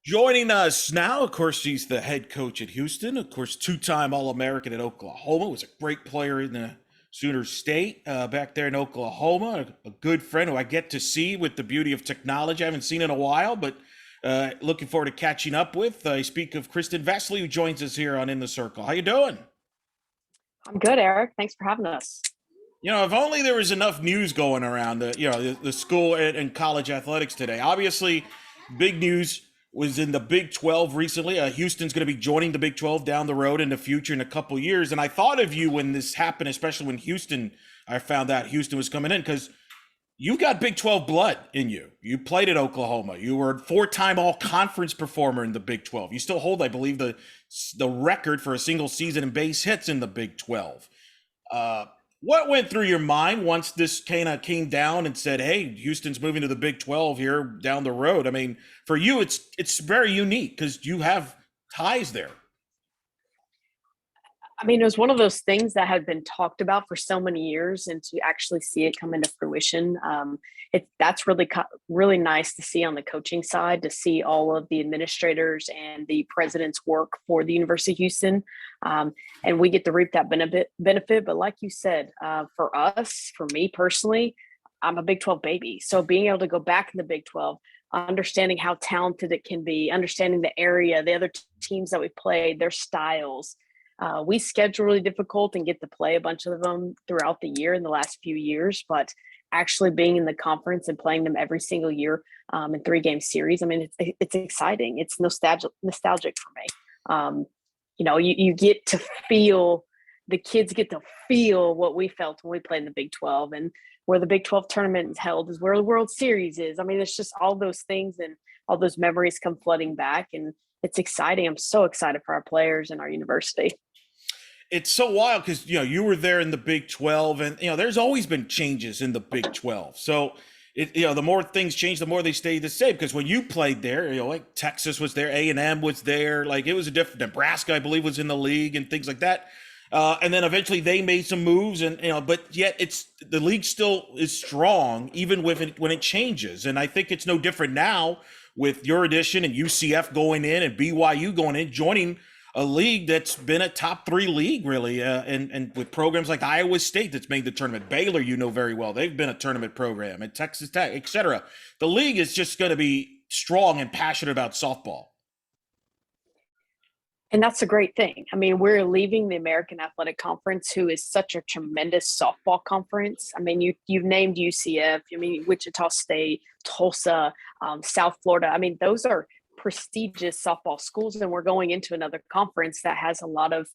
Joining us now, of course, he's the head coach at Houston. Of course, two-time All-American at Oklahoma. Was a great player in the Sooner State back there in Oklahoma. A good friend who I get to see with the beauty of technology. I haven't seen in a while, but looking forward to catching up with. I speak of Kristin Vesely, who joins us here on In the Circle. How you doing? I'm good, Eric. Thanks for having us. If only there was enough news going around the school and college athletics today. Obviously, big news was in the Big 12 recently. Houston's going to be joining the Big 12 down the road in the future in a couple years. And I thought of you when this happened, especially when I found out Houston was coming in, because you got Big 12 blood in you. You played at Oklahoma. You were a four-time all-conference performer in the Big 12. You still hold, I believe, the record for a single season in base hits in the Big 12. What went through your mind once this kind of came down and said, hey, Houston's moving to the Big 12 here down the road? I mean, for you, it's very unique because you have ties there. I mean, it was one of those things that had been talked about for so many years, and to actually see it come into fruition, that's really nice to see on the coaching side, to see all of the administrators and the president's work for the University of Houston, and we get to reap that benefit. But like you said, for us, for me personally, I'm a Big 12 baby, so being able to go back in the Big 12, understanding how talented it can be, understanding the area, the other teams that we played, their styles. We schedule really difficult and get to play a bunch of them throughout the year in the last few years, but actually being in the conference and playing them every single year in 3-game series, I mean, it's exciting. It's nostalgic for me. You get to feel, the kids get to feel what we felt when we played in the Big 12, and where the Big 12 tournament is held is where the World Series is. I mean, it's just all those things and all those memories come flooding back, and it's exciting. I'm so excited for our players and our university. It's so wild because you were there in the Big 12, and there's always been changes in the Big 12. So the more things change, the more they stay the same. Because when you played there, like Texas was there, A&M was there, like it was a different. Nebraska, I believe, was in the league and things like that. And then eventually they made some moves, and but yet the league still is strong even when it changes. And I think it's no different now with your addition and UCF going in and BYU going in, joining a league that's been a top 3 league, really, and with programs like Iowa State that's made the tournament. Baylor, very well. They've been a tournament program, and Texas Tech, etc. The league is just going to be strong and passionate about softball. And that's a great thing. I mean, we're leaving the American Athletic Conference, who is such a tremendous softball conference. I mean, you've named UCF, Wichita State, Tulsa, South Florida. I mean, those are prestigious softball schools, and we're going into another conference that has a lot of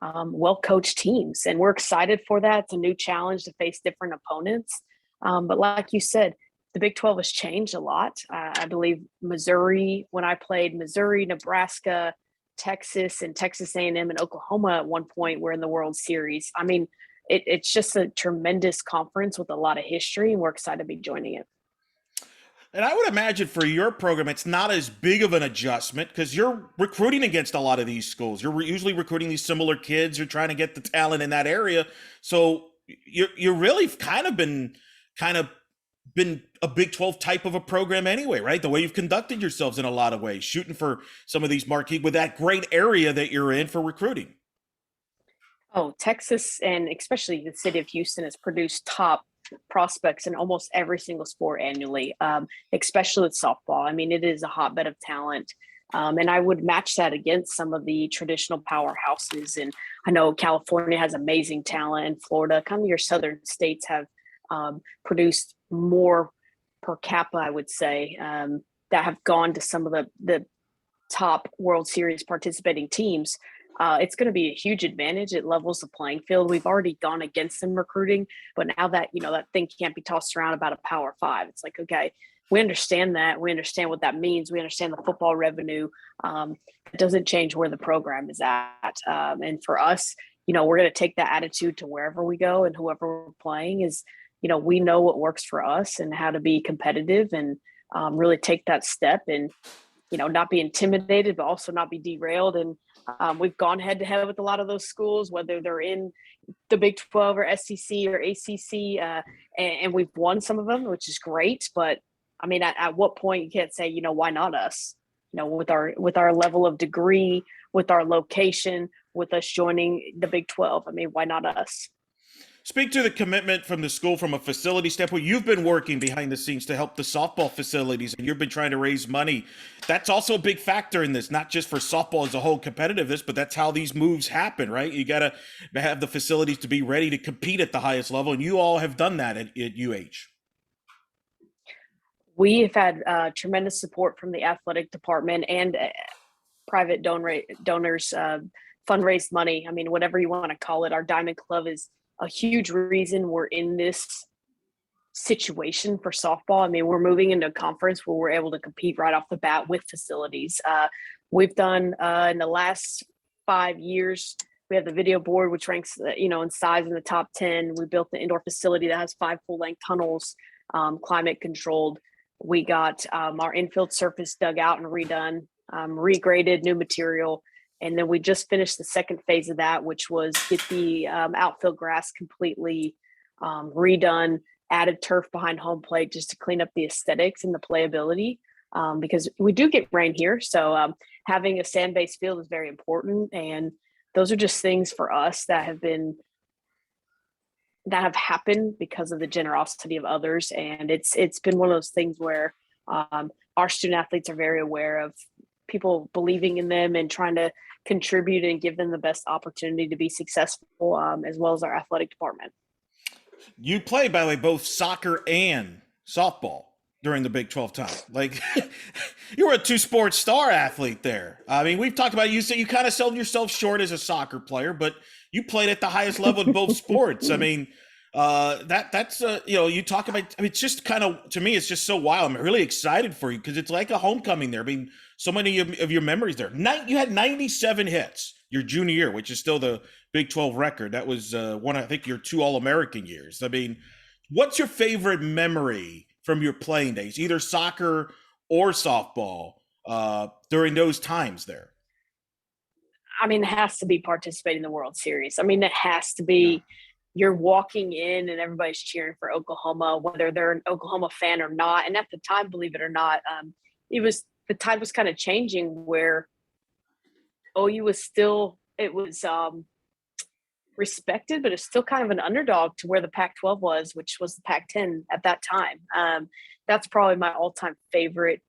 well-coached teams, and we're excited for that. It's a new challenge to face different opponents, but like you said, the Big 12 has changed a lot. I believe Missouri, when I played, Missouri, Nebraska, Texas, and Texas A&M and Oklahoma at one point were in the World Series. I mean, it's just a tremendous conference with a lot of history, and we're excited to be joining it. And I would imagine for your program, it's not as big of an adjustment because you're recruiting against a lot of these schools. You're usually recruiting these similar kids. You're trying to get the talent in that area. So you're really kind of been a Big 12 type of a program anyway, right? The way you've conducted yourselves in a lot of ways, shooting for some of these marquee with that great area that you're in for recruiting. Oh, Texas, and especially the city of Houston, has produced top prospects in almost every single sport annually, especially with softball. I mean, it is a hotbed of talent. And I would match that against some of the traditional powerhouses. And I know California has amazing talent, and Florida, kind of your southern states, have produced more per capita, I would say, that have gone to some of the top World Series participating teams. It's going to be a huge advantage. It levels the playing field. We've already gone against them recruiting, but now that, that thing can't be tossed around about a Power 5. It's like, okay, we understand that. We understand what that means. We understand the football revenue. It doesn't change where the program is at. And for us, we're going to take that attitude to wherever we go, and whoever we're playing is, we know what works for us and how to be competitive, and really take that step and, not be intimidated, but also not be derailed. And we've gone head to head with a lot of those schools, whether they're in the Big 12 or SEC or ACC, and we've won some of them, which is great. But I mean, at what point you can't say, why not us? with our level of degree, with our location, with us joining the Big 12. I mean, why not us? Speak to the commitment from the school from a facility standpoint. You've been working behind the scenes to help the softball facilities, and you've been trying to raise money. That's also a big factor in this, not just for softball as a whole competitiveness, but that's how these moves happen, right? You got to have the facilities to be ready to compete at the highest level, and you all have done that at UH. We have had tremendous support from the athletic department and private donors fundraised money. I mean, whatever you want to call it. Our Diamond Club is a huge reason we're in this situation for softball. I mean, we're moving into a conference where we're able to compete right off the bat with facilities. We've done in the last 5 years, we have the video board, which ranks, in size in the top 10. We built the indoor facility that has 5 full-length tunnels, climate controlled. We got our infield surface dug out and redone, regraded, new material. And then we just finished the second phase of that, which was get the outfield grass completely redone, added turf behind home plate just to clean up the aesthetics and the playability, because we do get rain here. So having a sand-based field is very important. And those are just things for us that have happened because of the generosity of others. And it's been one of those things where our student athletes are very aware of people believing in them and trying to contribute and give them the best opportunity to be successful, as well as our athletic department. You played, by the way, both soccer and softball during the Big 12 time. Like, you were a two-sport star athlete there. I mean, we've talked about you kind of sold yourself short as a soccer player, but you played at the highest level in both sports. I mean, that's you talk about. I mean, it's just kind of, to me, it's just so wild. I'm really excited for you because it's like a homecoming there. I mean, so many of your memories there. You had 97 hits your junior year, which is still the Big 12 record. That was I think, your 2 All-American years. I mean, what's your favorite memory from your playing days, either soccer or softball, during those times there? I mean, it has to be participating in the World Series. I mean, it has to be. You're walking in and everybody's cheering for Oklahoma, whether they're an Oklahoma fan or not. And at the time, believe it or not, the tide was kind of changing where OU was still, it was respected, but it's still kind of an underdog to where the Pac-12 was, which was the Pac-10 at that time. That's probably my all-time favorite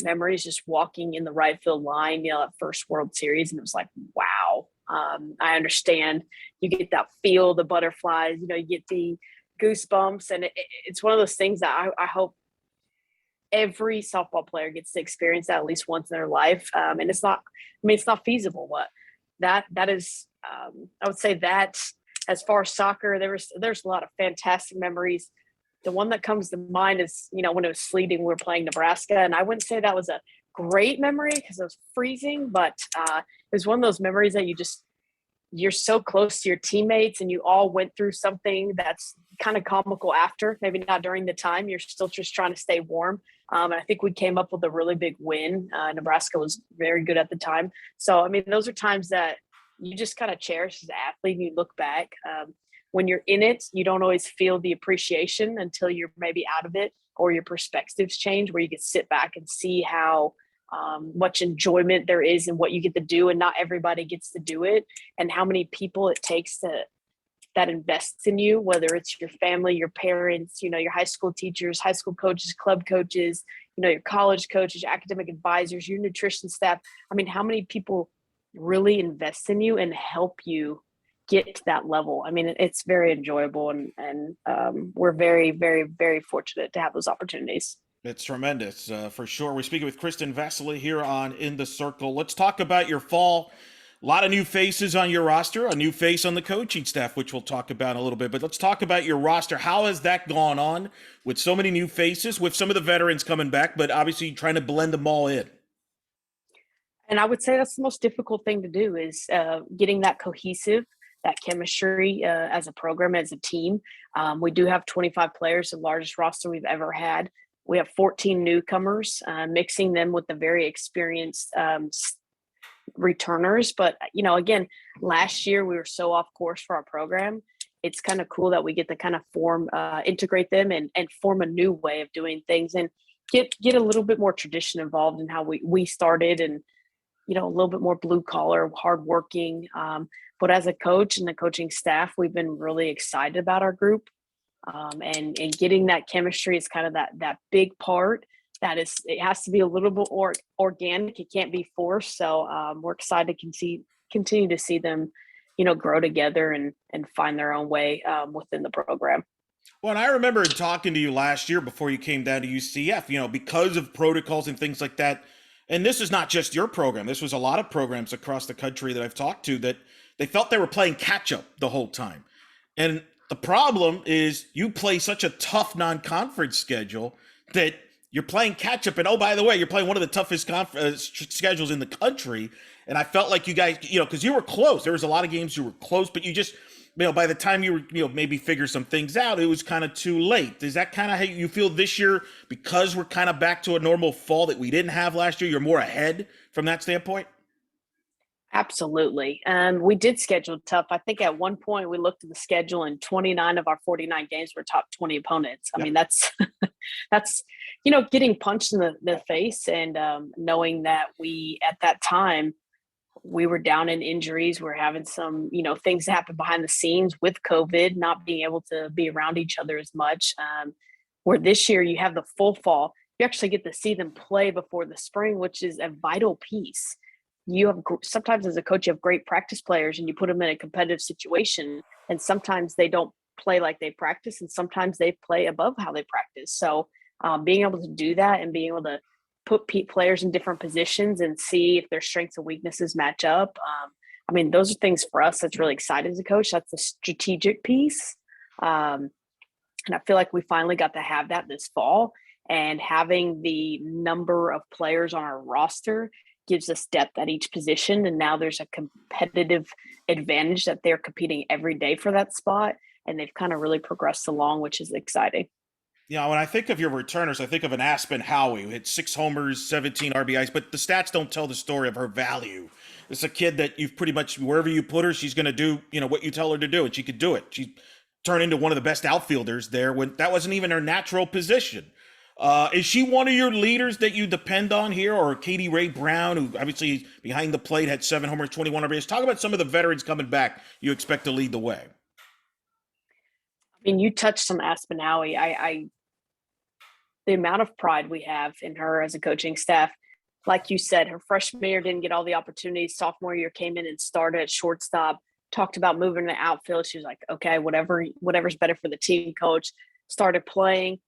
memories, just walking in the right field line, that first World Series. And it was like, wow. I understand. You get that feel, the butterflies, you get the goosebumps. And it's one of those things that I hope every softball player gets to experience that at least once in their life. And it's not feasible. But that is, I would say that as far as soccer, there's a lot of fantastic memories. The one that comes to mind is, when it was sleeting, we were playing Nebraska. And I wouldn't say that was a great memory because it was freezing, but it was one of those memories that you're so close to your teammates and you all went through something that's kind of comical after, maybe not during the time. You're still just trying to stay warm. And I think we came up with a really big win. Nebraska was very good at the time. So, I mean, those are times that you just kind of cherish as an athlete and you look back. When you're in it, you don't always feel the appreciation until you're maybe out of it or your perspectives change, where you can sit back and see how much enjoyment there is in what you get to do, and not everybody gets to do it, and how many people it takes that invests in you, whether it's your family, your parents, your high school teachers, high school coaches, club coaches, your college coaches, your academic advisors, your nutrition staff. I mean, how many people really invest in you and help you get to that level? I mean, it's very enjoyable, and we're very, very, very fortunate to have those opportunities. It's tremendous, for sure. We're speaking with Kristin Vesely here on In the Circle. Let's talk about your fall. A lot of new faces on your roster, a new face on the coaching staff, which we'll talk about in a little bit. But let's talk about your roster. How has that gone on with so many new faces, with some of the veterans coming back, but obviously trying to blend them all in? And I would say that's the most difficult thing to do, is getting that cohesive, that chemistry as a program, as a team. We do have 25 players, the largest roster we've ever had. We have 14 newcomers, mixing them with the very experienced returners. But, again, last year we were so off course for our program. It's kind of cool that we get to kind of integrate them and form a new way of doing things. And get a little bit more tradition involved in how we started, and a little bit more blue collar, hardworking. But as a coach and the coaching staff, we've been really excited about our group, and getting that chemistry is kind of that big part. It has to be a little bit organic. It can't be forced. So we're excited to continue to see them, grow together and find their own way within the program. Well, and I remember talking to you last year before you came down to UCF, because of protocols and things like that. And this is not just your program. This was a lot of programs across the country that I've talked to that they felt they were playing catch up the whole time. And the problem is you play such a tough non-conference schedule that you're playing catch up. And oh, by the way, you're playing one of the toughest schedules in the country. And I felt like you guys, because you were close. There was a lot of games you were close, but you just, by the time you were, maybe figure some things out, it was kind of too late. Is that kind of how you feel this year, because we're kind of back to a normal fall that we didn't have last year? You're more ahead from that standpoint? Absolutely. We did schedule tough. I think at one point we looked at the schedule and 29 of our 49 games were top 20 opponents. I mean, that's, that's, getting punched in the face, and knowing that at that time, we were down in injuries. We're having some, things happen behind the scenes with COVID, not being able to be around each other as much. Where this year you have the full fall, you actually get to see them play before the spring, which is a vital piece. You have sometimes as a coach, you have great practice players and you put them in a competitive situation, and sometimes they don't play like they practice, and sometimes they play above how they practice. So being able to do that and being able to put players in different positions and see if their strengths and weaknesses match up. Those are things for us that's really exciting as a coach. That's the strategic piece. And I feel like we finally got to have that this fall, and having the number of players on our roster gives us depth at each position. And now there's a competitive advantage that they're competing every day for that spot. And they've kind of really progressed along, which is exciting. When I think of your returners, I think of an Aspen Howie who hit 6 homers, 17 RBIs, but the stats don't tell the story of her value. It's a kid that you've pretty much, wherever you put her, she's going to do, what you tell her to do, and she could do it. She turned into one of the best outfielders there when that wasn't even her natural position. Is she one of your leaders that you depend on here, or Katie Ray Brown, who obviously behind the plate had 7 homers, 21 RBIs? Talk about some of the veterans coming back you expect to lead the way. You touched on Aspen Howie. The amount of pride we have in her as a coaching staff, like you said, her freshman year didn't get all the opportunities. Sophomore year came in and started at shortstop, talked about moving to outfield. She was like, okay, whatever's better for the team, coach. Started playing,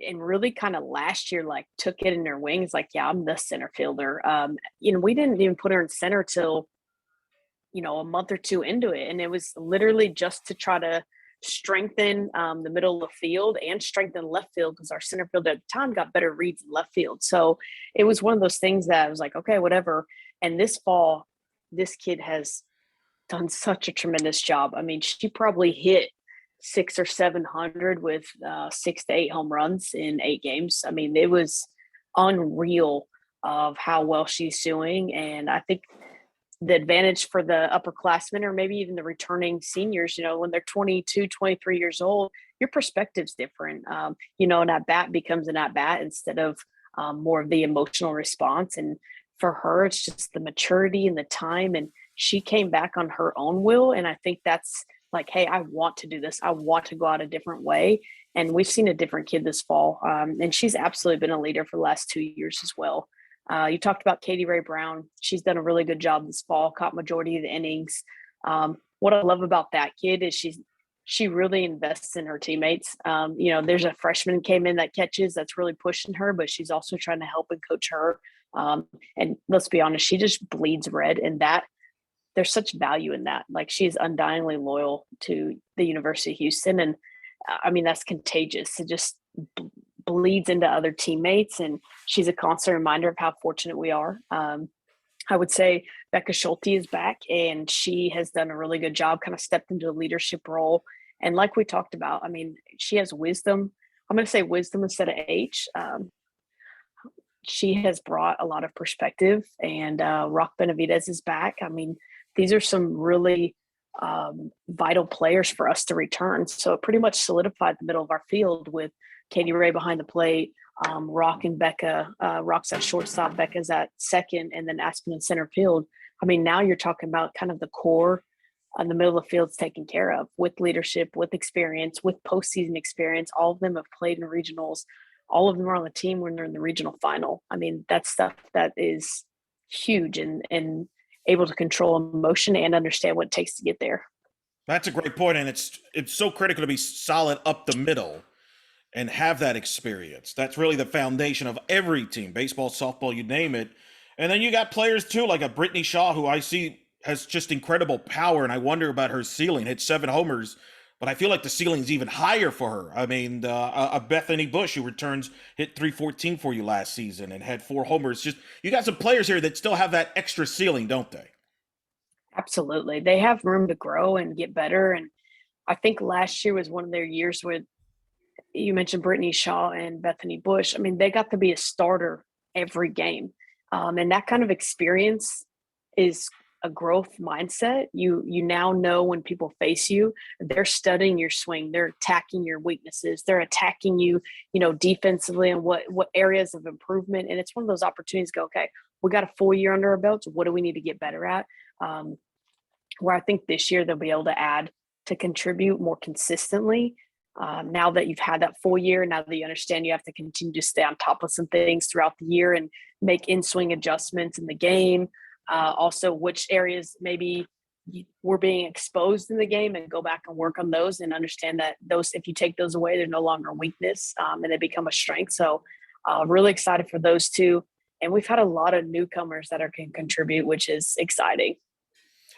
and really kind of last year, took it in her wings. Yeah, I'm the center fielder. We didn't even put her in center till, a month or two into it. And it was literally just to try to strengthen the middle of the field and strengthen left field, because our center fielder at the time got better reads in left field. So it was one of those things that I was like, okay, whatever. And this fall, this kid has done such a tremendous job. She probably hit 600 or 700 with 6 to 8 home runs in 8 games. It was unreal of how well she's doing. And I think the advantage for the upperclassmen, or maybe even the returning seniors, when they're 22, 23 years old, your perspective's different. An at-bat becomes an at-bat instead of more of the emotional response. And for her, it's just the maturity and the time. And she came back on her own will. And I think that's hey, I want to do this. I want to go out a different way. And we've seen a different kid this fall. And she's absolutely been a leader for the last 2 years as well. You talked about Katie Ray Brown. She's done a really good job this fall, caught majority of the innings. What I love about that kid is she really invests in her teammates. There's a freshman came in that catches, that's really pushing her, but she's also trying to help and coach her. And let's be honest, she just bleeds red, and that there's such value in that. She's undyingly loyal to the University of Houston. And that's contagious. It just bleeds into other teammates, and she's a constant reminder of how fortunate we are. I would say Becca Schulte is back, and she has done a really good job, kind of stepped into a leadership role. And like we talked about, she has wisdom. I'm going to say wisdom instead of age. She has brought a lot of perspective, and Rock Benavidez is back. These are some really vital players for us to return. So it pretty much solidified the middle of our field with Katie Ray behind the plate, Rock and Becca. Rock's at shortstop, Becca's at second, and then Aspen in center field. I mean, now you're talking about kind of the core on the middle of the field's taken care of with leadership, with experience, with postseason experience. All of them have played in regionals. All of them are on the team when they're in the regional final. I mean, that's stuff that is huge and able to control emotion and understand what it takes to get there. That's a great point, and it's so critical to be solid up the middle and have that experience. That's really the foundation of every team, baseball, softball, you name it. And then you got players too, like a Brittany Shaw, who I see has just incredible power, and I wonder about her ceiling. Hit 7 homers, but I feel like the ceiling's even higher for her. I mean, a Bethany Bush, who hit 314 for you last season and had 4 homers. Just you got some players here that still have that extra ceiling, don't they? Absolutely. They have room to grow and get better. And I think last year was one of their years where you mentioned Brittany Shaw and Bethany Bush. I mean, they got to be a starter every game. And that kind of experience is a growth mindset. You now know when people face you, they're studying your swing, they're attacking your weaknesses, they're attacking you, defensively and what areas of improvement. And it's one of those opportunities to go, okay, we got a full year under our belts. What do we need to get better at? Where I think this year they'll be able to add to contribute more consistently. Now that you've had that full year, now that you understand you have to continue to stay on top of some things throughout the year and make in-swing adjustments in the game. Also, which areas maybe we're being exposed in the game and go back and work on those and understand that those, if you take those away, they're no longer a weakness and they become a strength. So really excited for those two. And we've had a lot of newcomers that can contribute, which is exciting.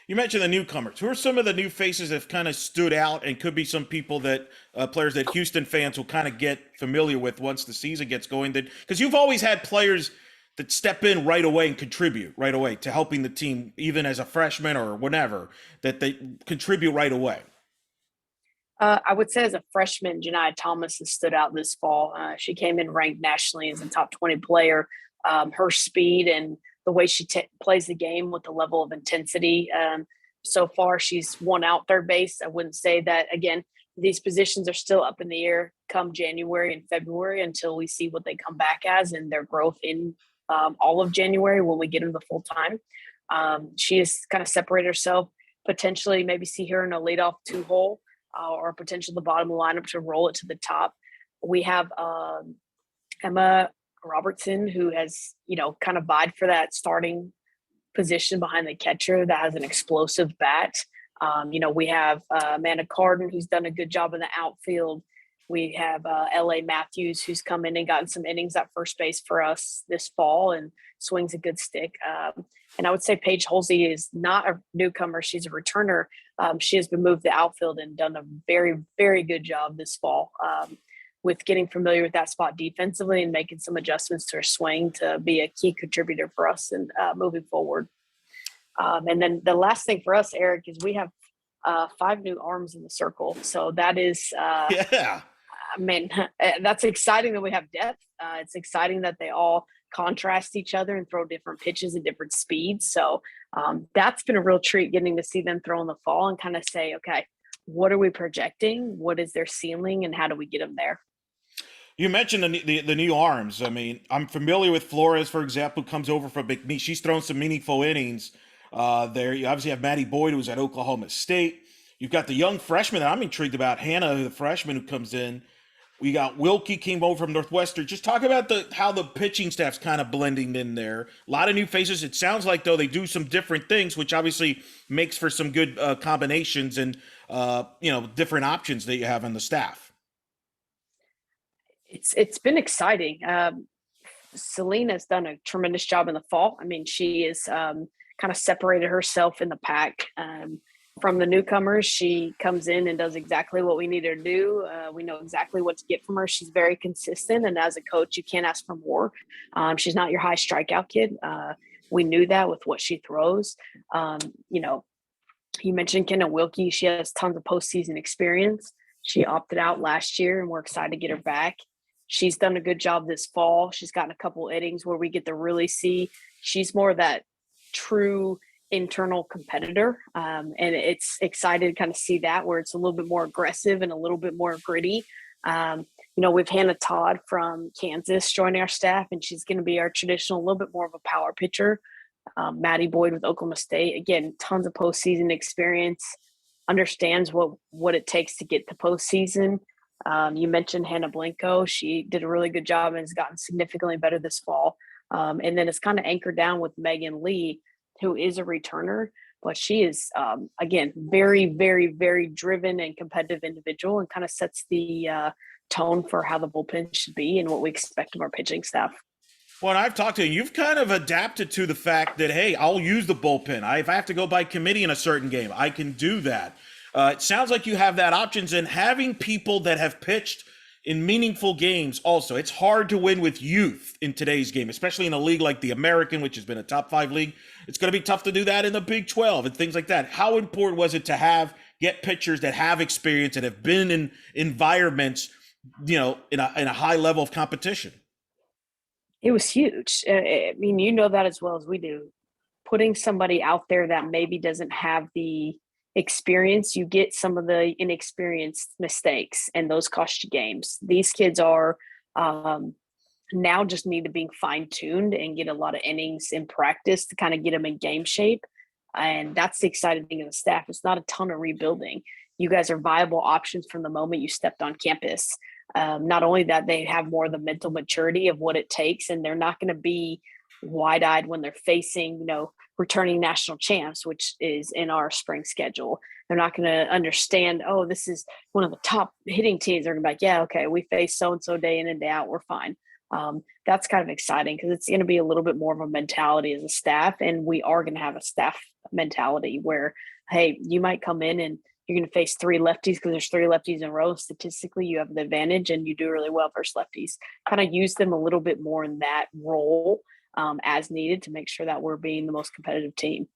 You mentioned the newcomers. Who are some of the new faces that have kind of stood out and could be some people that players that Houston fans will kind of get familiar with once the season gets going? Because you've always had players that step in right away and contribute right away to helping the team, even as a freshman or whatever, that they contribute right away. I would say as a freshman, Janiyah Thomas has stood out this fall. She came in ranked nationally as a top 20 player. Her speed and the way she plays the game with the level of intensity. So far, she's won out third base. I wouldn't say that, again, these positions are still up in the air come January and February until we see what they come back as and their growth in all of January when we get them the full time. She has kind of separated herself, potentially maybe see her in a leadoff 2-hole or potentially the bottom of the lineup to roll it to the top. We have Emma Robertson, who has, kind of vied for that starting position behind the catcher that has an explosive bat. We have Amanda Carden, who's done a good job in the outfield. We have L.A. Matthews, who's come in and gotten some innings at first base for us this fall and swings a good stick. And I would say Paige Holsey is not a newcomer. She's a returner. She has been moved to outfield and done a very, very good job this fall with getting familiar with that spot defensively and making some adjustments to her swing to be a key contributor for us and moving forward. And then the last thing for us, Eric, is we have 5 new arms in the circle. So that is, Yeah. I mean, that's exciting that we have depth. It's exciting that they all contrast each other and throw different pitches at different speeds. So that's been a real treat getting to see them throw in the fall and kind of say, okay, what are we projecting? What is their ceiling and how do we get them there? You mentioned the new arms. I mean, I'm familiar with Flores, for example, who comes over from McMee. She's thrown some meaningful innings there. You obviously have Maddie Boyd, who's at Oklahoma State. You've got the young freshman that I'm intrigued about, Hannah, the freshman who comes in. We got Wilkie came over from Northwestern. Just talk about how the pitching staff's kind of blending in there. A lot of new faces. It sounds like, though, they do some different things, which obviously makes for some good combinations and, different options that you have on the staff. It's been exciting. Selena's done a tremendous job in the fall. I mean, she is kind of separated herself in the pack from the newcomers. She comes in and does exactly what we need her to do. We know exactly what to get from her. She's very consistent, and as a coach, you can't ask for more. She's not your high strikeout kid. We knew that with what she throws. You mentioned Kenna Wilkie. She has tons of postseason experience. She opted out last year, and we're excited to get her back. She's done a good job this fall. She's gotten a couple innings where we get to really see she's more that true internal competitor. And it's excited to kind of see that where it's a little bit more aggressive and a little bit more gritty. we've Hannah Todd from Kansas joining our staff, and she's going to be our traditional, a little bit more of a power pitcher. Maddie Boyd with Oklahoma State, again, tons of postseason experience, understands what it takes to get to postseason. You mentioned Hannah Blanco. She did a really good job and has gotten significantly better this fall. And then it's kind of anchored down with Megan Lee, who is a returner, but she is, again, very, very, very driven and competitive individual, and kind of sets the tone for how the bullpen should be and what we expect of our pitching staff. Well, I've talked to you. You've kind of adapted to the fact that, hey, I'll use the bullpen. If I have to go by committee in a certain game, I can do that. It sounds like you have that options, and having people that have pitched in meaningful games also. It's hard to win with youth in today's game, especially in a league like the American, which has been a top 5 league. It's going to be tough to do that in the Big 12 and things like that. How important was it to get pitchers that have experience and have been in environments, in a high level of competition? It was huge. I mean, that as well as we do. Putting somebody out there that maybe doesn't have the experience, you get some of the inexperienced mistakes, and those cost you games. These kids are now just need to be fine-tuned and get a lot of innings in practice to kind of get them in game shape. And that's the exciting thing of the staff. It's not a ton of rebuilding. You guys are viable options from the moment you stepped on campus. Not only that, they have more of the mental maturity of what it takes, and they're not going to be wide-eyed when they're facing, returning national champs, which is in our spring schedule. They're not going to understand, oh, this is one of the top hitting teams. They're going to be like, yeah, okay, we face so-and-so day in and day out. We're fine. That's kind of exciting because it's going to be a little bit more of a mentality as a staff, and we are going to have a staff mentality where, hey, you might come in and you're going to face 3 lefties because there's 3 lefties in a row. Statistically, you have the advantage and you do really well versus lefties. Kind of use them a little bit more in that role as needed to make sure that we're being the most competitive team.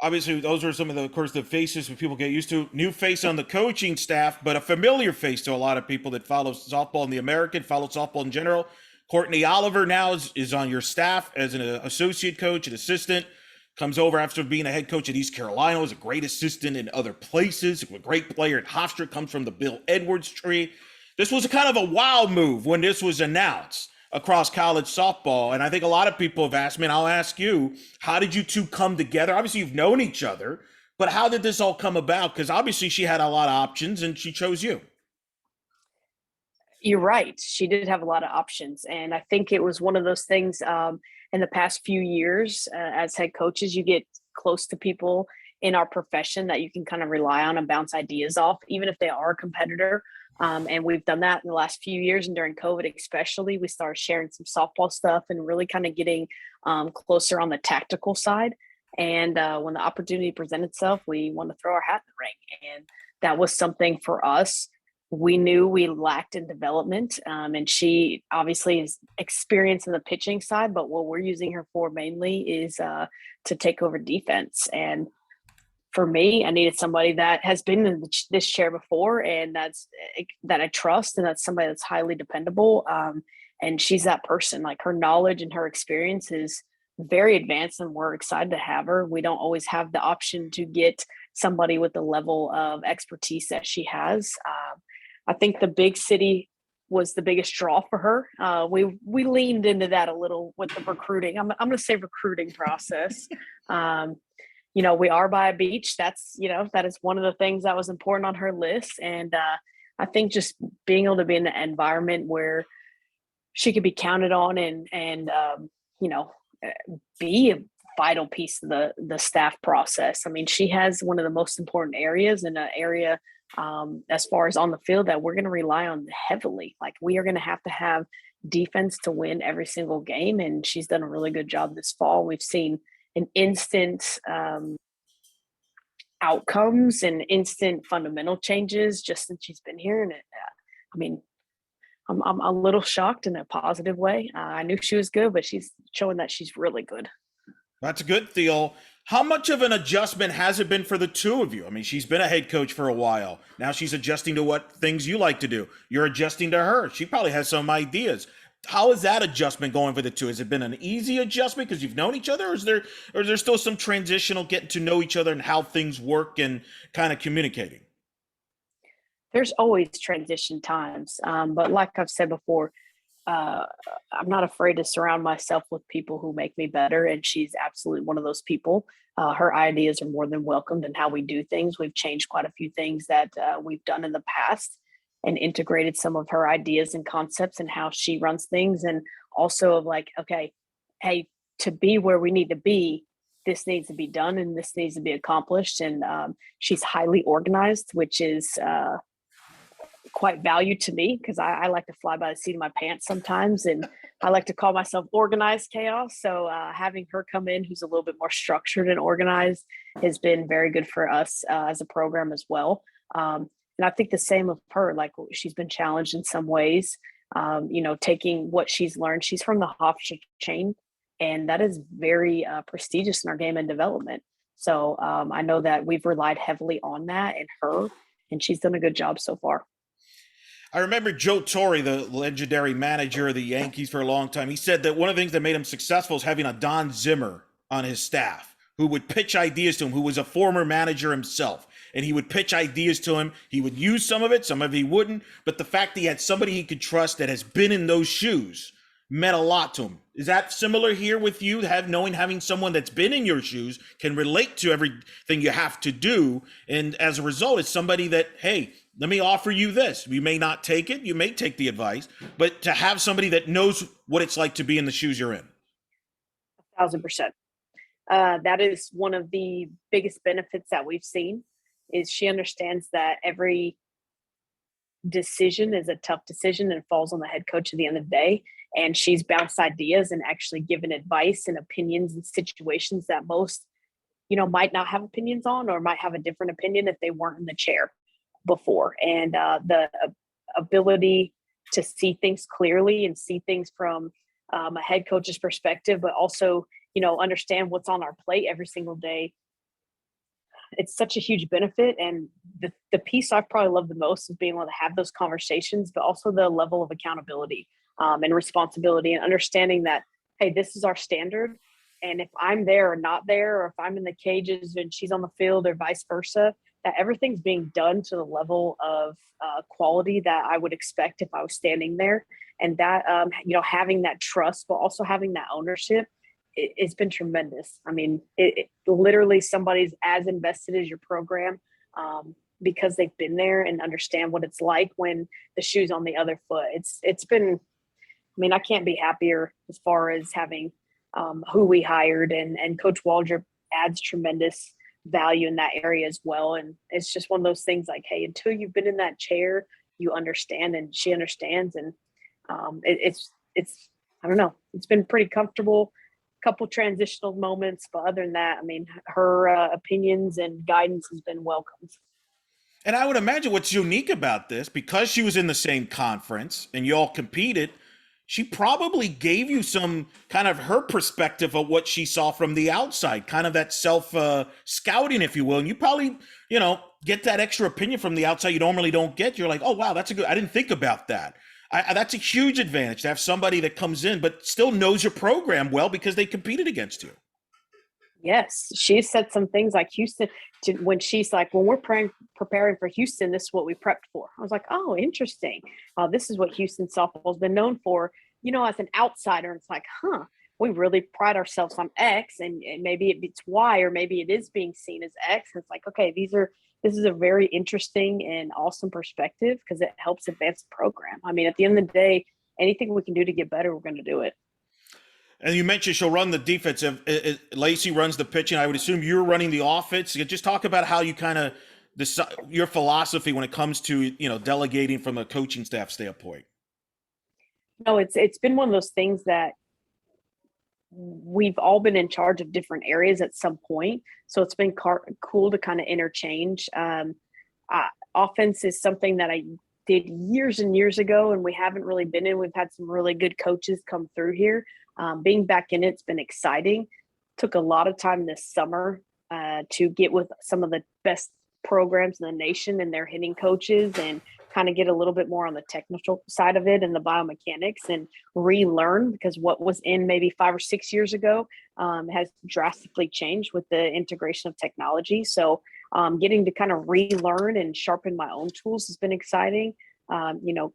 Obviously, those are some of the faces that people get used to. New face on the coaching staff, but a familiar face to a lot of people that follow softball in the American, follow softball in general. Courtney Oliver now is on your staff as an associate coach, an assistant. Comes over after being a head coach at East Carolina, was a great assistant in other places, a great player at Hofstra, comes from the Bill Edwards tree. This was a kind of a wow move when this was announced across college softball. And I think a lot of people have asked me, and I'll ask you, how did you two come together? Obviously, you've known each other, but how did this all come about? Because obviously she had a lot of options and she chose you. You're right. She did have a lot of options. And I think it was one of those things in the past few years as head coaches, you get close to people in our profession that you can kind of rely on and bounce ideas off, even if they are a competitor. And we've done that in the last few years. And during COVID, especially, we started sharing some softball stuff and really kind of getting closer on the tactical side. And when the opportunity presented itself, we wanted to throw our hat in the ring. And that was something for us. We knew we lacked in development, and she obviously is experienced in the pitching side, but what we're using her for mainly is to take over defense. And for me, I needed somebody that has been in this chair before, and that I trust, and that's somebody that's highly dependable. And she's that person. Like, her knowledge and her experience is very advanced, and we're excited to have her. We don't always have the option to get somebody with the level of expertise that she has. I think the big city was the biggest draw for her. We leaned into that a little with the recruiting. I'm going to say recruiting process. We are by a beach. That's, that is one of the things that was important on her list. And I think just being able to be in an environment where she could be counted on and be a vital piece of the staff process. I mean, she has one of the most important areas in an area as far as on the field that we're going to rely on heavily. Like, we are going to have defense to win every single game. And she's done a really good job this fall. We've seen an instant outcomes and instant fundamental changes just since she's been here. And I'm a little shocked in a positive way. I knew she was good, but she's showing that she's really good. That's a good deal. How much of an adjustment has it been for the two of you? I mean, she's been a head coach for a while. Now she's adjusting to what things you like to do. You're adjusting to her. She probably has some ideas. How is that adjustment going for the two? Has it been an easy adjustment because you've known each other, or is there still some transitional getting to know each other and how things work and kind of communicating? There's always transition times. But like I've said before, I'm not afraid to surround myself with people who make me better. And she's absolutely one of those people. Her ideas are more than welcomed in how we do things. We've changed quite a few things that we've done in the past and integrated some of her ideas and concepts and how she runs things. And also of like, okay, hey, to be where we need to be, this needs to be done and this needs to be accomplished. And she's highly organized, which is quite valued to me because I like to fly by the seat of my pants sometimes, and I like to call myself organized chaos. So having her come in, who's a little bit more structured and organized, has been very good for us as a program as well. And I think the same of her. Like she's been challenged in some ways. Taking what she's learned. She's from the Hofstra chain, and that is very prestigious in our game and development. So I know that we've relied heavily on that and her, and she's done a good job so far. I remember Joe Torre, the legendary manager of the Yankees for a long time. He said that one of the things that made him successful is having a Don Zimmer on his staff who would pitch ideas to him, who was a former manager himself. And he would pitch ideas to him. He would use some of it he wouldn't. But the fact that he had somebody he could trust that has been in those shoes meant a lot to him. Is that similar here with you? Having someone that's been in your shoes can relate to everything you have to do. And as a result, it's somebody that, hey, let me offer you this. You may not take it. You may take the advice, but to have somebody that knows what it's like to be in the shoes you're in. 1,000%. That is one of the biggest benefits that we've seen is she understands that every decision is a tough decision and falls on the head coach at the end of the day. And she's bounced ideas and actually given advice and opinions in situations that most, might not have opinions on or might have a different opinion if they weren't in the chair before. And the ability to see things clearly and see things from a head coach's perspective, but also, understand what's on our plate every single day. It's such a huge benefit. And the piece I probably love the most is being able to have those conversations, but also the level of accountability and responsibility and understanding that, hey, this is our standard. And if I'm there or not there, or if I'm in the cages and she's on the field or vice versa, that everything's being done to the level of quality that I would expect if I was standing there. And that, having that trust, but also having that ownership, it's been tremendous. I mean, it literally somebody's as invested as your program because they've been there and understand what it's like when the shoe's on the other foot. It's been, I can't be happier as far as having who we hired, and Coach Waldrop adds tremendous value in that area as well. And it's just one of those things like, hey, until you've been in that chair, you understand, and she understands. And it's I don't know, it's been pretty comfortable, couple transitional moments, but other than that, her opinions and guidance has been welcomed. And I would imagine what's unique about this, because she was in the same conference and you all competed, she probably gave you some kind of her perspective of what she saw from the outside, kind of that self scouting, if you will. And you probably, get that extra opinion from the outside you normally don't get. You're like, oh, wow, I didn't think about that. That's a huge advantage to have somebody that comes in, but still knows your program well because they competed against you. Yes, she said some things like Houston when she's like, when we're preparing for Houston, this is what we prepped for. I was like, oh, interesting. This is what Houston softball's been known for. As an outsider, it's like, we really pride ourselves on X, and maybe it's Y, or maybe it is being seen as X. And it's like, okay, this is a very interesting and awesome perspective because it helps advance the program. At the end of the day, anything we can do to get better, we're going to do it. And you mentioned she'll run the defense. Lacey runs the pitching. I would assume you're running the offense. Just talk about how you kind of decide your philosophy when it comes to delegating from a coaching staff standpoint. No, it's been one of those things that we've all been in charge of different areas at some point. So it's been cool to kind of interchange. Offense is something that I did years and years ago, and we haven't really been in. We've had some really good coaches come through here. Being back in it's been exciting. Took a lot of time this summer to get with some of the best programs in the nation and their hitting coaches, and kind of get a little bit more on the technical side of it and the biomechanics, and relearn, because what was in maybe 5 or 6 years ago has drastically changed with the integration of technology. So getting to kind of relearn and sharpen my own tools has been exciting.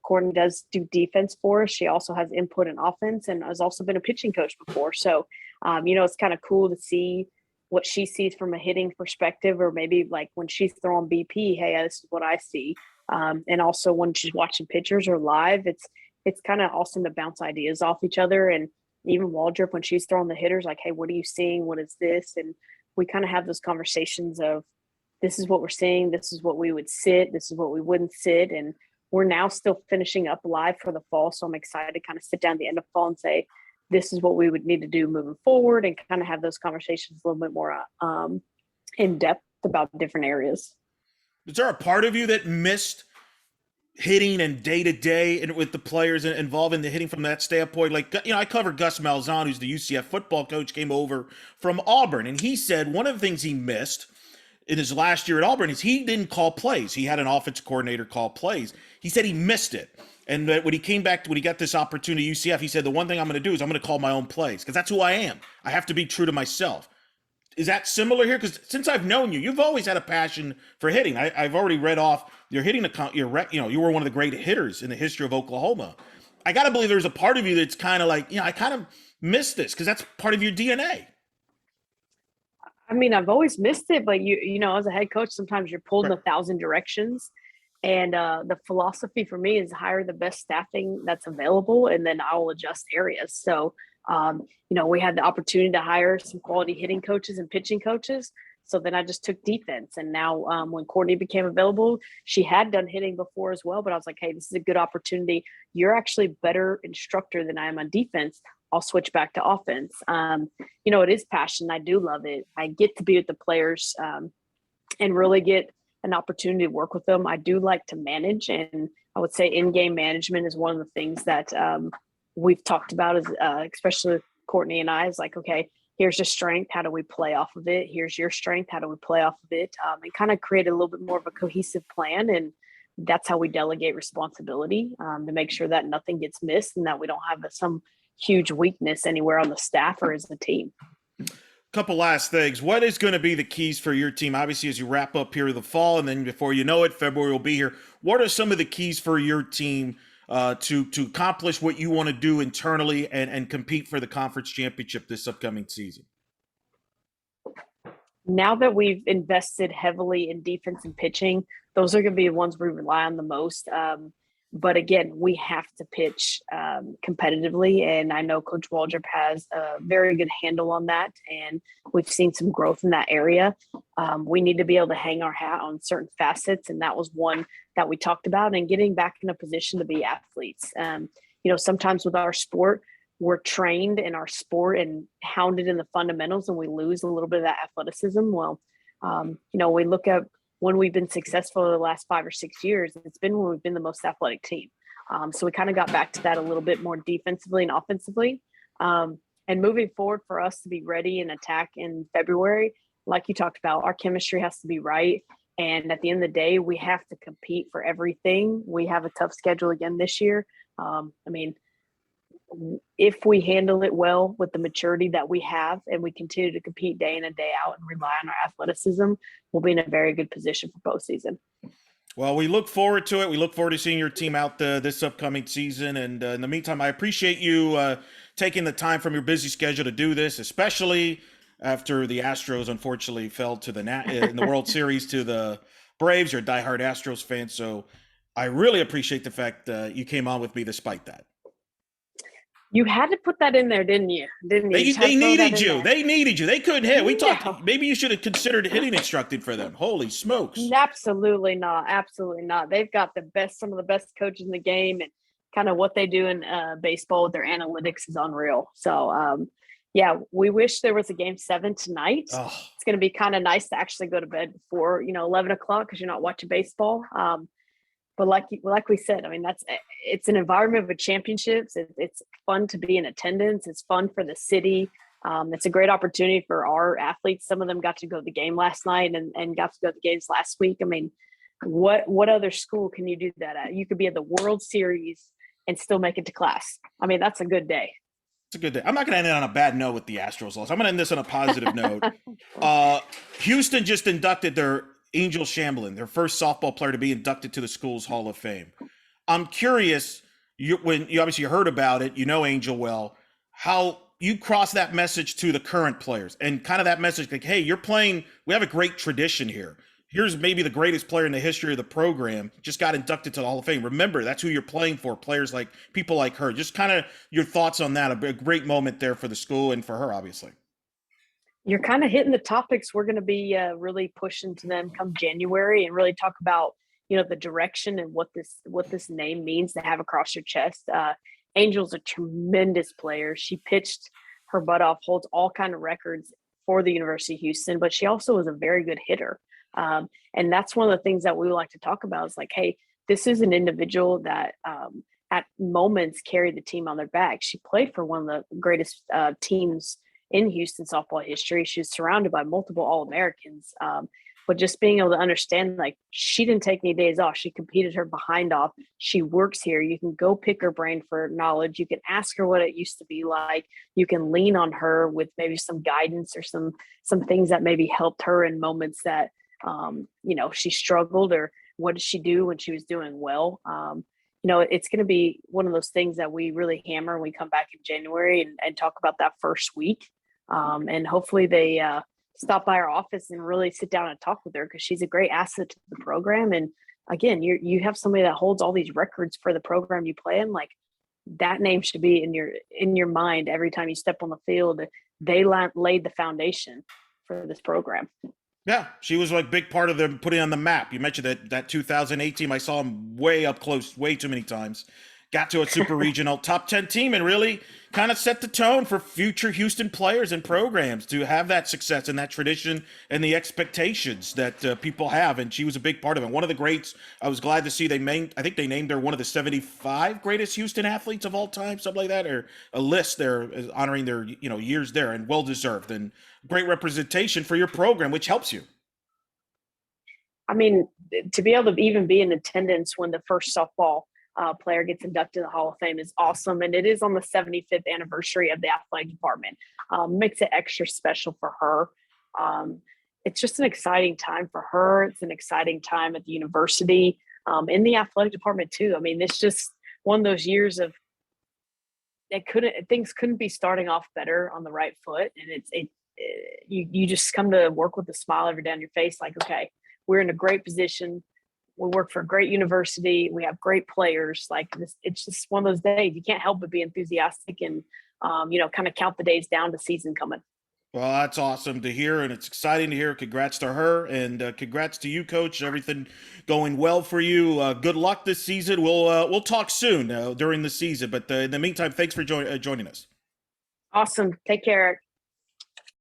Courtney does do defense for us. She also has input in offense and has also been a pitching coach before. So, it's kind of cool to see what she sees from a hitting perspective, or maybe like when she's throwing BP, hey, this is what I see. And also when she's watching pitchers or live, it's kind of awesome to bounce ideas off each other. And even Waldrop, when she's throwing the hitters, like, hey, what are you seeing? What is this? And we kind of have those conversations of, this is what we're seeing. This is what we would sit. This is what we wouldn't sit. And we're now still finishing up live for the fall. So I'm excited to kind of sit down at the end of fall and say, this is what we would need to do moving forward, and kind of have those conversations a little bit more in depth about different areas. Is there a part of you that missed hitting and day-to-day and with the players involved in the hitting from that standpoint? Like, I covered Gus Malzahn, who's the UCF football coach, came over from Auburn, and he said one of the things he missed in his last year at Auburn is he didn't call plays. He had an offensive coordinator call plays. He said he missed it. And that when he came back, when he got this opportunity at UCF, he said, the one thing I'm going to do is I'm going to call my own plays, because that's who I am. I have to be true to myself. Is that similar here? Because since I've known you, you've always had a passion for hitting. I've already read off your hitting account. You were one of the great hitters in the history of Oklahoma. I got to believe there's a part of you that's kind of like, I kind of miss this, because that's part of your DNA. I mean, I've always missed it, but as a head coach, sometimes you're pulled in 1,000 directions. And the philosophy for me is hire the best staffing that's available, and then I'll adjust areas. So, we had the opportunity to hire some quality hitting coaches and pitching coaches. So then I just took defense. And now when Courtney became available, she had done hitting before as well. But I was like, hey, this is a good opportunity. You're actually a better instructor than I am on defense. I'll switch back to offense. It is passion. I do love it. I get to be with the players and really get an opportunity to work with them. I do like to manage, and I would say in-game management is one of the things that we've talked about, especially Courtney and I, is like, okay, here's your strength. How do we play off of it? Here's your strength. How do we play off of it? And kind of create a little bit more of a cohesive plan. And that's how we delegate responsibility to make sure that nothing gets missed and that we don't have some huge weakness anywhere on the staff or as a team. Couple last things. What is going to be the keys for your team? Obviously, as you wrap up here in the fall, and then before you know it, February will be here. What are some of the keys for your team to accomplish what you want to do internally and compete for the conference championship this upcoming season? Now that we've invested heavily in defense and pitching, those are going to be the ones we rely on the most. But again, we have to pitch competitively. And I know Coach Waldrop has a very good handle on that. And we've seen some growth in that area. We need to be able to hang our hat on certain facets. And that was one that we talked about, and getting back in a position to be athletes. Sometimes with our sport, we're trained in our sport and hounded in the fundamentals, and we lose a little bit of that athleticism. Well, we look at when we've been successful in the last 5 or 6 years, it's been when we've been the most athletic team. So we kind of got back to that a little bit more defensively and offensively. And moving forward, for us to be ready and attack in February, like you talked about, our chemistry has to be right. And at the end of the day, we have to compete for everything. We have a tough schedule again this year. If we handle it well with the maturity that we have, and we continue to compete day in and day out and rely on our athleticism, we'll be in a very good position for postseason. Well, we look forward to it. We look forward to seeing your team out this upcoming season. And in the meantime, I appreciate you taking the time from your busy schedule to do this, especially after the Astros unfortunately fell to in the World Series to the Braves. You're a diehard Astros fan, so I really appreciate the fact you came on with me despite that. You had to put that in there, didn't you? They needed you. They needed you. They couldn't hit. We talked. Maybe you should have considered hitting instructed for them. Holy smokes! Absolutely not. Absolutely not. They've got some of the best coaches in the game, and kind of what they do in baseball with their analytics is unreal. So, we wish there was a Game 7 tonight. Oh. It's going to be kind of nice to actually go to bed before 11 o'clock because you're not watching baseball. But like we said, it's an environment with championships. It's fun to be in attendance. It's fun for the city. It's a great opportunity for our athletes. Some of them got to go to the game last night and got to go to the games last week. What other school can you do that at? You could be at the World Series and still make it to class. That's a good day. It's a good day. I'm not going to end it on a bad note with the Astros loss. I'm going to end this on a positive note. Houston just inducted their Angel Shamblin, their first softball player to be inducted to the school's Hall of Fame. I'm curious, when you obviously heard about it, you know Angel well, how you cross that message to the current players and kind of that message like, hey, you're playing, we have a great tradition here. Here's maybe the greatest player in the history of the program, just got inducted to the Hall of Fame. Remember, that's who you're playing for, players like people like her. Just kind of your thoughts on that. A great moment there for the school and for her, obviously. You're kind of hitting the topics we're going to be really pushing to them come January, and really talk about, the direction and what this name means to have across your chest. Angel's a tremendous player. She pitched her butt off, holds all kind of records for the University of Houston, but she also is a very good hitter. And that's one of the things that we like to talk about is like, hey, this is an individual that at moments carried the team on their back. She played for one of the greatest teams in Houston softball history. She was surrounded by multiple All-Americans. But just being able to understand, like, she didn't take any days off. She competed her behind off. She works here. You can go pick her brain for knowledge. You can ask her what it used to be like. You can lean on her with maybe some guidance or some things that maybe helped her in moments that, she struggled, or what did she do when she was doing well. It's going to be one of those things that we really hammer when we come back in January and talk about that first week. And hopefully they stop by our office and really sit down and talk with her, because she's a great asset to the program. And again, you have somebody that holds all these records for the program you play in. Like, that name should be in your mind every time you step on the field. They laid the foundation for this program. Yeah, she was like big part of them putting on the map. You mentioned that 2008 team. I saw them way up close, way too many times. Got to a super regional top 10 team and really kind of set the tone for future Houston players and programs to have that success and that tradition and the expectations that people have. And she was a big part of it. One of the greats. I was glad to see I think they named her one of the 75 greatest Houston athletes of all time, something like that, or a list there honoring their years there, and well deserved and great representation for your program, which helps you. I mean, to be able to even be in attendance when the first softball player gets inducted to the Hall of Fame is awesome. And it is on the 75th anniversary of the athletic department. Makes it extra special for her. It's just an exciting time for her. It's an exciting time at the university, in the athletic department too. I mean, it's just one of those years of things couldn't be starting off better on the right foot. And you just come to work with a smile every day on your face. Like, okay, we're in a great position. We work for a great university. We have great players. Like this, it's just one of those days. You can't help but be enthusiastic and, kind of count the days down to season coming. Well, that's awesome to hear, and it's exciting to hear. Congrats to her, and congrats to you, Coach. Everything going well for you. Good luck this season. We'll talk soon during the season, but in the meantime, thanks for joining us. Awesome. Take care, Eric.